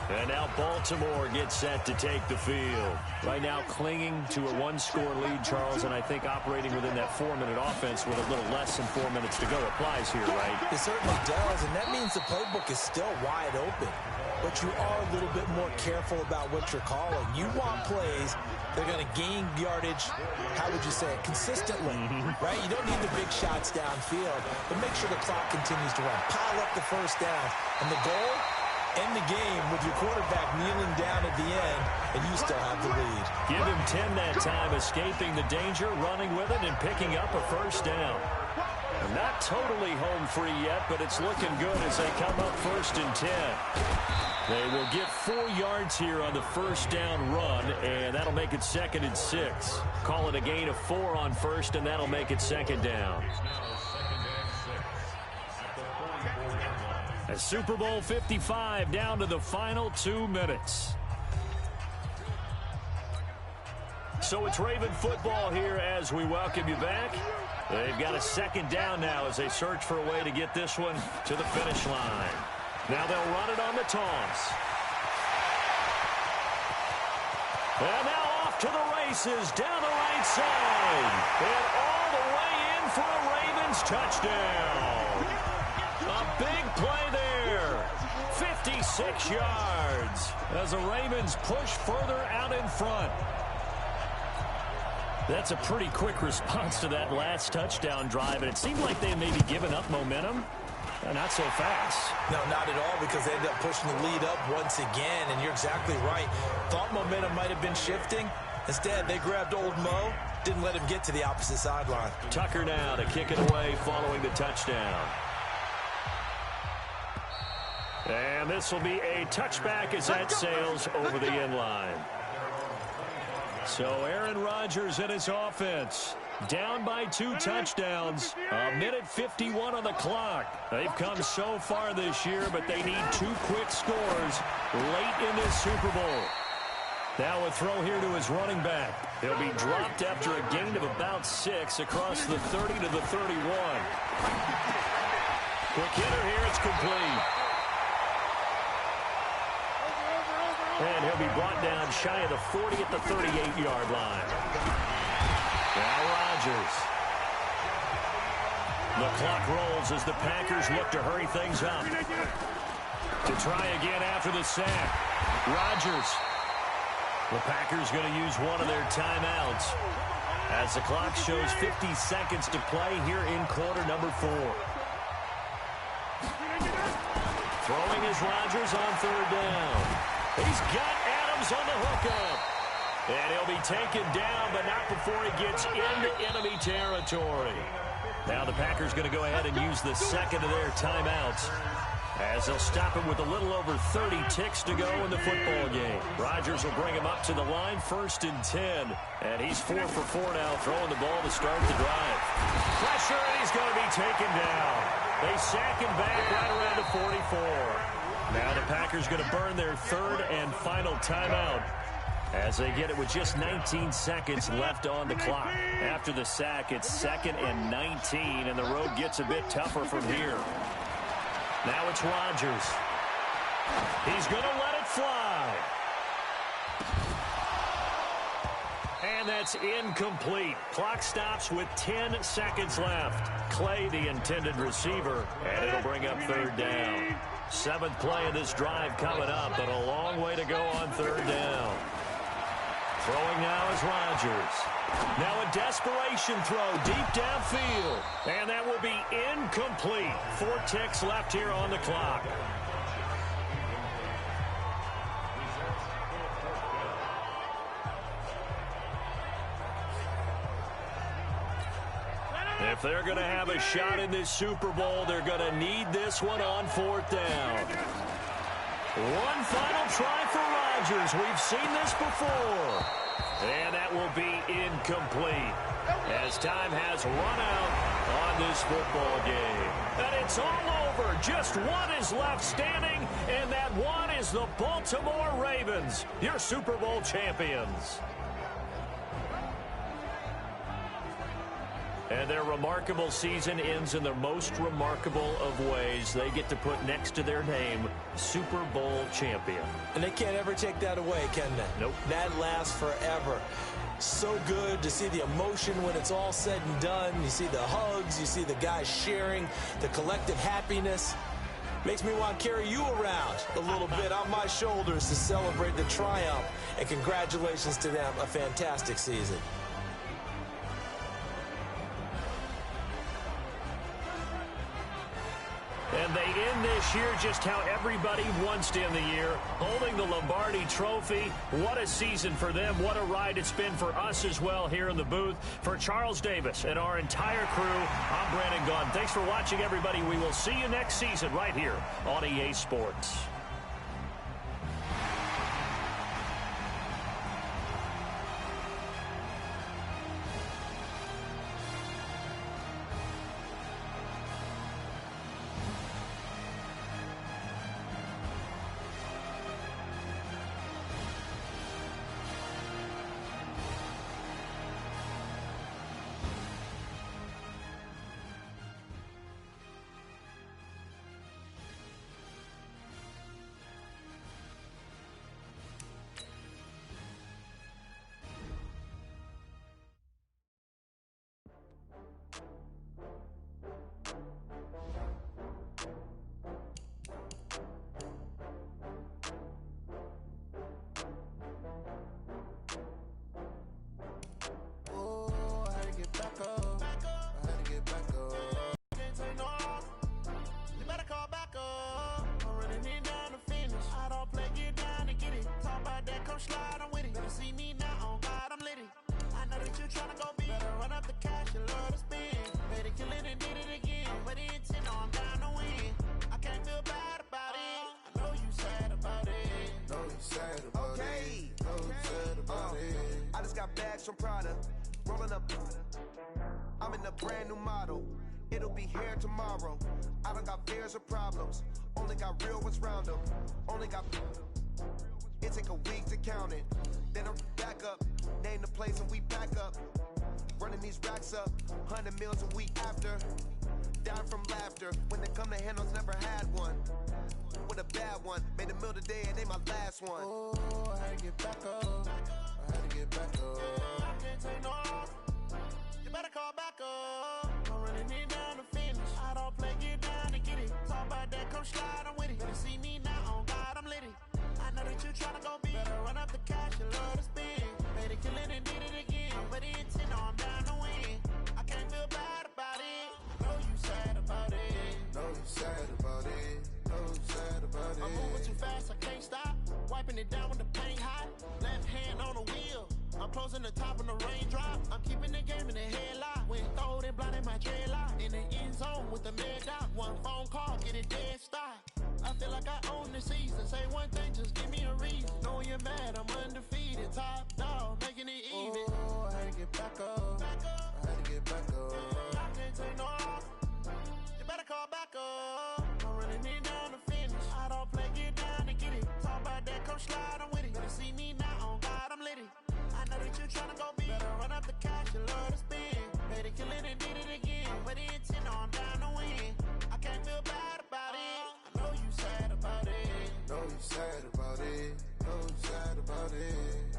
And now Baltimore gets set to take the field. Right now clinging to a 1-score lead, Charles, and I think operating within that 4-minute offense with a little less than 4 minutes to go applies here, right? It certainly does, and that means the playbook is still wide open. But you are a little bit more careful about what you're calling. You want plays that are going to gain yardage, how would you say it, consistently, right? You don't need the big shots downfield, but make sure the clock continues to run. Pile up the first down, and the goal, end the game with your quarterback kneeling down at the end, and you still have the lead. Give him 10 that time, escaping the danger, running with it, and picking up a first down. Not totally home free yet, but it's looking good as they come up 1st and 10. They will get 4 yards here on the first down run, and that'll make it 2nd and 6. Call it a gain of 4 on first, and that'll make it 2nd down. As Super Bowl 55 down to the final 2 minutes. So it's Raven football here as we welcome you back. They've got a 2nd down now as they search for a way to get this one to the finish line. Now they'll run it on the toss. And now off to the races down the right side. And all the way in for a Ravens touchdown. A big play there. 56 yards as the Ravens push further out in front. That's a pretty quick response to that last touchdown drive, and it seemed like they may be giving up momentum. Not so fast. No, not at all, because they ended up pushing the lead up once again, and you're exactly right. Thought momentum might have been shifting. Instead, they grabbed old Mo, didn't let him get to the opposite sideline. Tucker now to kick it away following the touchdown. And this will be a touchback as that sails over the end line. So Aaron Rodgers and his offense down by 2 touchdowns. 1:51 on the clock. They've come so far this year, but they need 2 quick scores late in this Super Bowl. Now a throw here to his running back. He'll be dropped after a gain of about 6 across the 30 to the 31. Quick hitter here. It's complete. And he'll be brought down shy of the 40 at the 38-yard line. Now Rodgers. The clock rolls as the Packers look to hurry things up. To try again after the sack. Rodgers. The Packers going to use one of their timeouts as the clock shows 50 seconds to play here in quarter number 4. Throwing is Rodgers on 3rd down. He's got Adams on the hookup. And he'll be taken down, but not before he gets into enemy territory. Now the Packers going to go ahead and use the 2nd of their timeouts as they'll stop him with a little over 30 ticks to go in the football game. Rodgers will bring him up to the line, 1st and 10. And he's 4 for 4 now, throwing the ball to start the drive. Pressure, and he's going to be taken down. They sack him back right around the 44. Now the Packers going to burn their 3rd and final timeout as they get it with just 19 seconds left on the clock. After the sack, it's 2nd and 19, and the road gets a bit tougher from here. Now it's Rodgers. He's going to let it fly. And that's incomplete. Clock stops with 10 seconds left. Clay, the intended receiver, and it'll bring up 3rd down. 7th play of this drive coming up, but a long way to go on 3rd down. Throwing now is Rodgers. Now a desperation throw deep downfield. And that will be incomplete. 4 ticks left here on the clock. If they're going to have a shot in this Super Bowl, they're going to need this one on 4th down. One final try for Rodgers. We've seen this before. And that will be incomplete as time has run out on this football game. And it's all over. Just one is left standing, and that one is the Baltimore Ravens, your Super Bowl champions. And their remarkable season ends in the most remarkable of ways. They get to put next to their name, Super Bowl champion. And they can't ever take that away, can they? Nope. That lasts forever. So good to see the emotion when it's all said and done. You see the hugs, you see the guys sharing, the collective happiness. Makes me want to carry you around a little bit on my shoulders to celebrate the triumph. And congratulations to them, a fantastic season. And they end this year just how everybody wants to end the year, holding the Lombardi Trophy. What a season for them. What a ride it's been for us as well here in the booth. For Charles Davis and our entire crew, I'm Brandon Gunn. Thanks for watching, everybody. We will see you next season right here on EA Sports. Slide, I'm with it. Better see me now, on God, I'm litty. I know that you tryna go big. Better run up the cash, you love to spend. Better kill it and did it again. But the intent, no, I'm down to win. I can't feel bad about it. I know you sad about it. Know you sad about it. Know you sad about it. I just got bags from Prada. Rolling up. I'm in a brand new model. It'll be here tomorrow. I don't got fears or problems. Only got real ones round them. Only got... It take a week to count it. Then I'm back up. Name the place and we back up. Running these racks up. 100 meals a week after. Down from laughter. When they come to handles, never had one. With a bad one. Made a meal today and they my last one. Oh, I had to get back up. I had to get back up. I can't take no off. You better call back up. I'm running it down to finish. I don't play, get down and get it. Talk about that, come slide, I'm with it. Better see me now, on God, I'm litty. I know that you tryna go big. Better run up the cash, you love to spend. Made it, kill it, and did it again. But the intent, no, I'm down to win. I can't feel bad about it. Know you sad about it. Know you sad about it. Know you sad about it. I'm moving too fast, I can't stop. Wiping it down with the paint hot. Left hand on the wheel. I'm closing the top on the raindrop. I'm keeping the game in the headlock. When throwed and blinded my dreadlock. In the end zone with the mad dot. One phone call, get it dead stop. I feel like I own the season. Say one thing, just give me a reason. Knowing you're mad, I'm undefeated. Top dog, making it even. Oh, I had to get back up. I had to get back up. I can't take no off. You better call back up. I'm running it down to finish. I don't play, get down and get it. Talk about that, come slide, I'm with it. Better see me now, on God, I'm litty. I know that you tryna go big. Better run up the cash, you love to spend. Better kill it and did it again. But the intent, no, I'm down to win. I can't feel bad about it. I know you sad about it. Know you sad about it. Know you sad about it.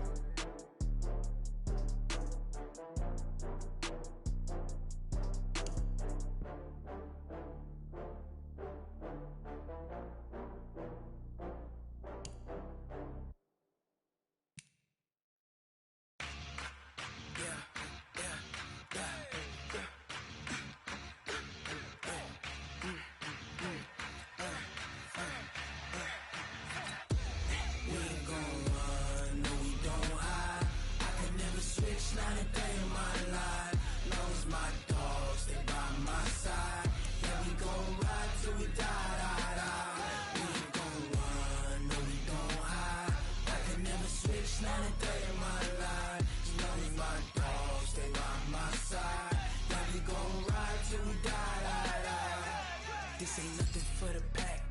This ain't nothing for the pack.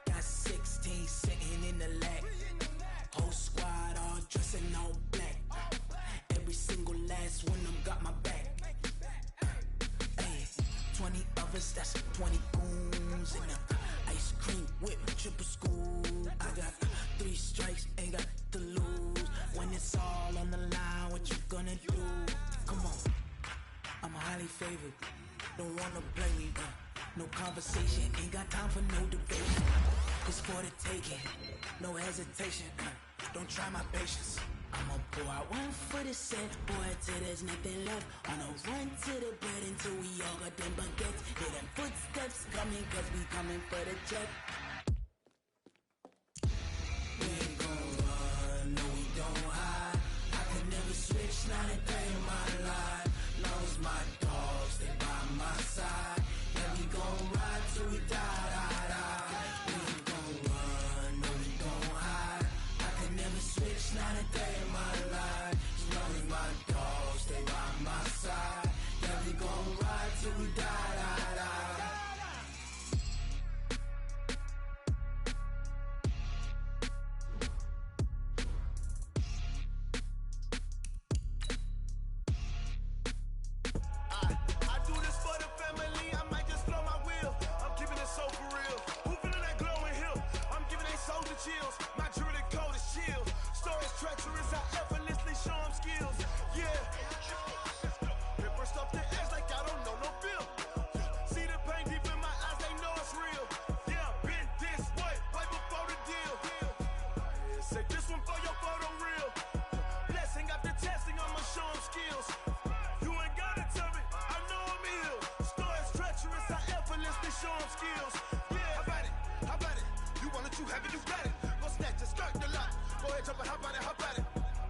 Got 16 sitting in the lap. Whole squad all dressing all black. Every single last one of them got my back. Hey, 20 of us, that's 20 goons in the ice cream whip, triple school. I got 3 strikes, ain't got to lose. When it's all on the line, what you gonna do? Come on, I'm highly favored. Don't wanna play me, no conversation, ain't got time for no debate. It's for the taking, no hesitation. Don't try my patience. I'ma pour out one for the set, boy, till there's nothing left. On a run to the bed until we all got them baguettes. Hear them footsteps coming, cause we coming for the check. We ain't gon' run, no we don't hide. I could never switch, not a day in my life. Long as my dogs, they by my side. Yeah, we gon' ride till we die, die, die. We ain't gon' run, no we don't hide. I could never switch, not a day in my life. As long as my dogs, they by my side. Yeah, we gon' ride till we die, die, die. I do this for the family, I might just blow my wheel. I'm keeping it so for real. Who feeling that glowing hill? I'm giving they soldier chills. My jewelry code is chill. Stories treacherous, I effortlessly show them skills. Yeah. Hit first off the edge like I don't know no feel. See the pain deep in my eyes, they know it's real. Yeah, been this way, right before the deal. Say this one for your photo reel. Blessing after testing, I'ma show them skills. You ain't gotta tell me, I know I'm ill. Stories treacherous, I effortlessly show them skills. Yeah, how about it? How about it? You want it, you have it, you got it. Go snatch it, skirt the lot. Go ahead, jump it, how about it? How about it?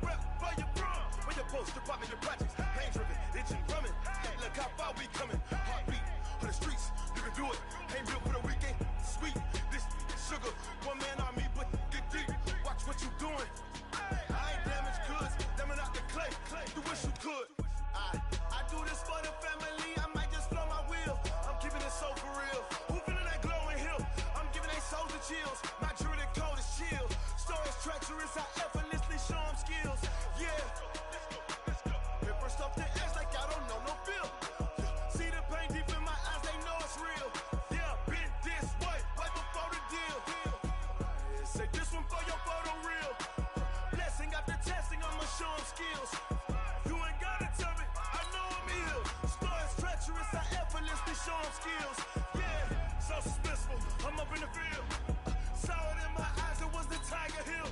Rep for your brum. When your poster popping your projects. Pain driven, itching, drumming. Hey, look how far we coming. Heartbeat on the streets, you can do it. Ain't built for the weekend. Sweet, this sugar. One man army, but get deep. Watch what you doing. I ain't damaged goods, damn it out the clay. You wish you could. I do this for the family, I might just blow my wheel. I'm keeping it so for real. Who feeling that glowing hill? I'm giving they soldier chills. My jewelry code is chill. Stories treacherous, I effortlessly show them skills. Yeah. Hit first off the edge like I don't know no feel. See the pain deep in my eyes, they know it's real. Yeah, been this way, right before the deal. Say this one for your photo reel. Blessing after testing, I'ma show them skills. You ain't gotta tell me, I know I'm ill. Stories treacherous, I effortlessly show them skills. Yeah, so suspenseful, I'm up in the field. Saw it in my eyes, it was the Tiger Hill.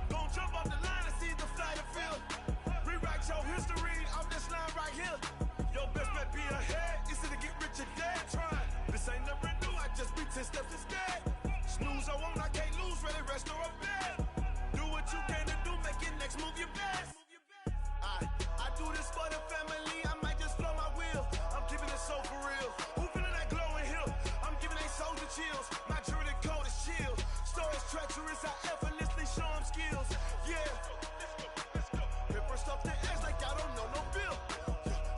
Gon' jump off the line and see the fly the field. Rewrite your history off this line right here. Your best bet be ahead, easy to get rich or dead trying. This ain't never new, I just be 10 steps instead. Snooze I won't, I can't lose, ready, rest or a bed. Do what you can to do, make your next move your best. I do this for the family, I might just blow my wheel. I'm keeping it so for real. Who feeling that glowing hill? I'm giving they soldier chills. My jewelry code is chill. Stories treacherous, I effortlessly show them skills. Yeah. Hit first off the edge like I don't know no feel.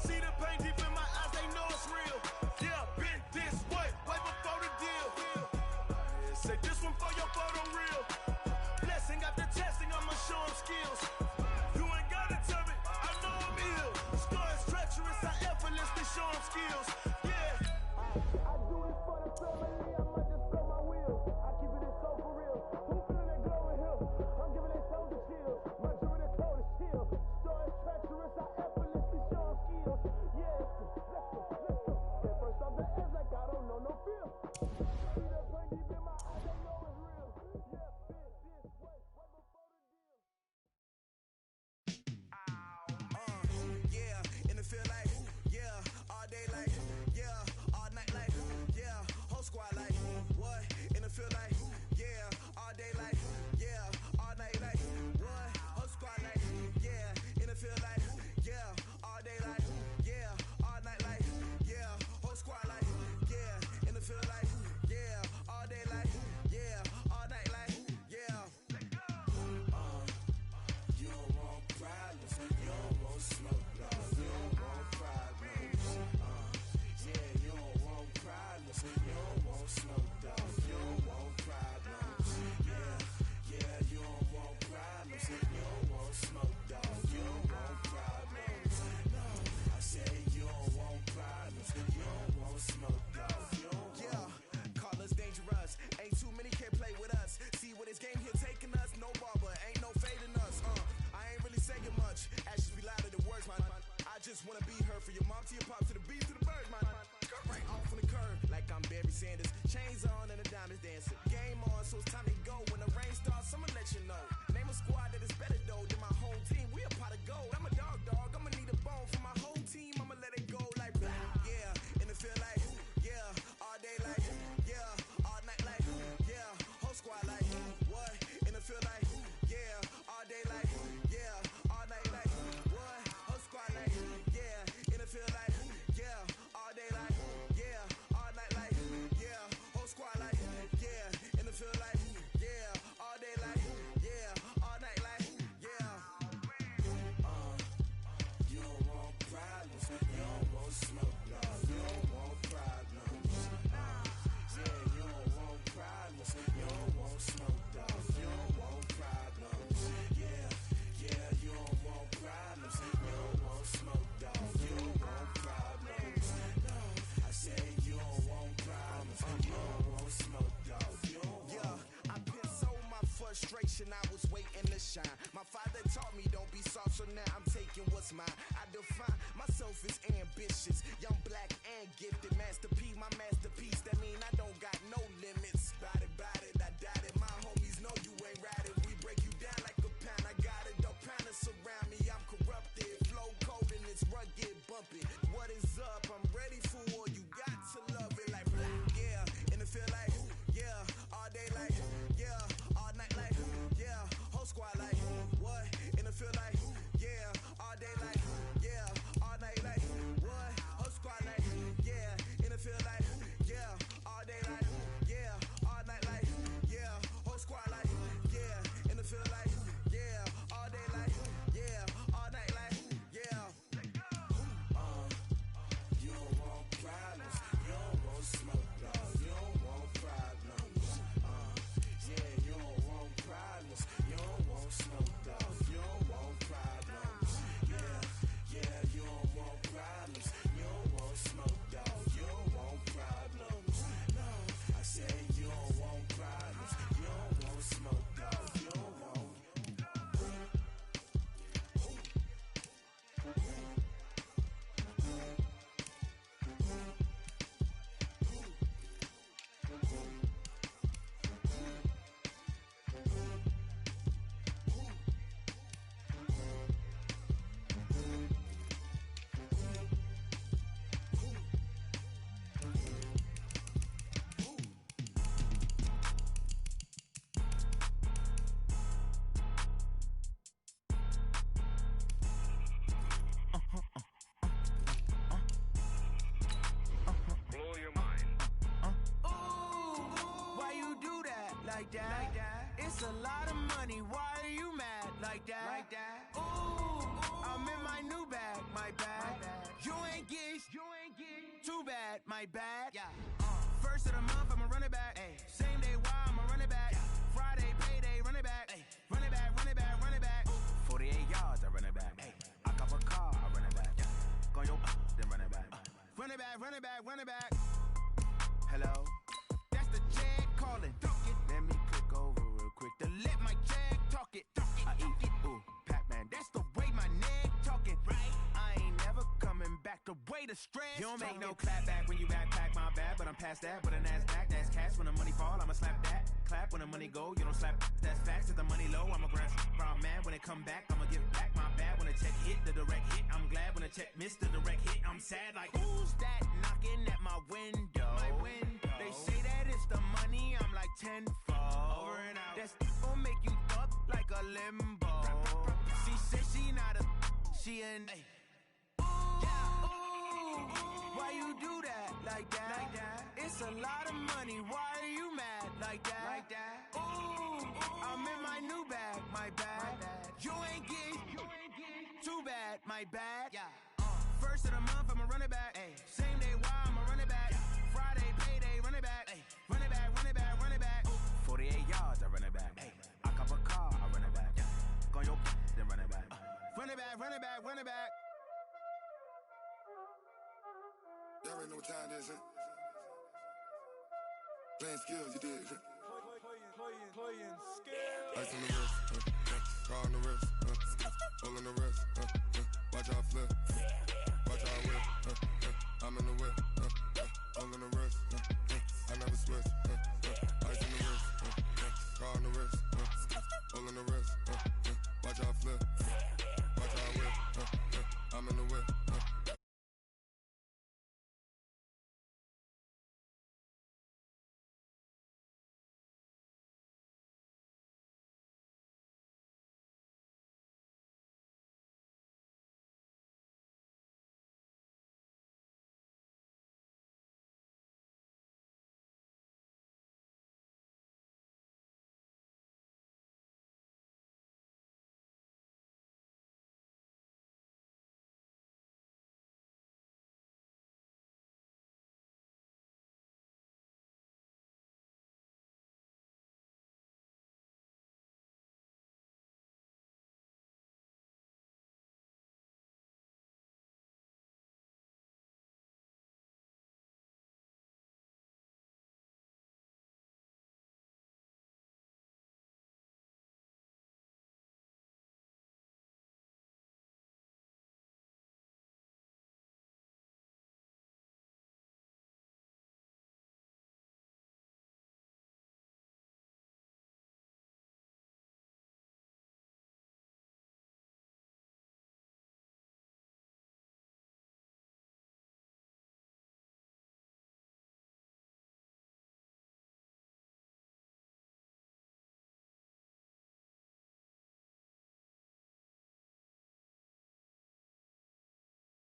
See the pain deep in my eyes, they know it's real. Yeah, been this way, right before the deal. Say this one for your photo reel. Blessing after testing, I'ma show them skills. You ain't gotta tell me, I know I'm ill. Stories treacherous, I effortlessly show them skills. Yeah. I do this for the family, I might just blow my wheel. I keep it so for real. Who feeling that glowing hill? I'm giving they soldier chills. My jewelry code is chill. Stories treacherous, I effortlessly show them skills. Yeah. Let's go. Hit first off the edge like I don't know no feel. See the pain deep in my eyes, they know it's real. Yeah, been this way, right before the deal. Yeah, in the field like, yeah, all day like, yeah, all night like, yeah, whole squad like, what? In the field like, yeah, all day like, yeah, all night like, what? Whole squad like, yeah, in the field like, yeah, all day like, yeah, all night like, yeah, whole squad like, yeah, in the field like, like that? It's a lot of money, why are you mad like that? Ooh, I'm in my new bag, my bad. You ain't get too bad, my bad. First of the month, I'ma run it back. Same day, why I'ma run it back. Friday, payday, run it back. Run it back, run it back, run it back. 48 yards, I run it back. I cop a car, I run it back. Go your then run it back. Run it back, run it back, run it back. Hello? That's the jag calling. Let me click over real quick to let my jag talk it. I eat it, ooh, Pac-Man. That's the way my neck talking. Right? I ain't never coming back the way the stress. You don't make no clap back when you backpack, my bad. But I'm past that, but a NASDAQ, that's cash. When the money fall, I'ma slap that. Clap when the money go, you don't slap. That's facts. If the money low, I'ma grab. Brown man, when it come back, I'ma give back. My bad when the check hit, the direct hit. I'm glad when the check missed the direct hit. I'm sad like, who's that knocking at my window? My window. They say that it's the money, I'm like tenfold. Over and out. That's gon' make you up like a limbo. She said she not a, she an. Why you do that like that? It's a lot of money, why are you mad like that? Ooh, I'm in my new bag, my bad. You ain't get too bad, my bad. First of the month, I'ma run it back. Same day, why I'ma run it back. Friday, payday, run it back. Run it back, run it back, run it back. 48 yards, I run it back. I cop a car, I run it back. Go your then run it back. Run it back, run it back, run it back. Y'all already know what time it is, huh? Playing skills, you did. Playing skills. Ice on the wrist, car on the wrist, hole in the wrist, watch out flip, watch out whip, I'm in the whip, hole in the wrist, I never switch, ice in the wrist, car on the wrist, hole in the wrist, watch out flip.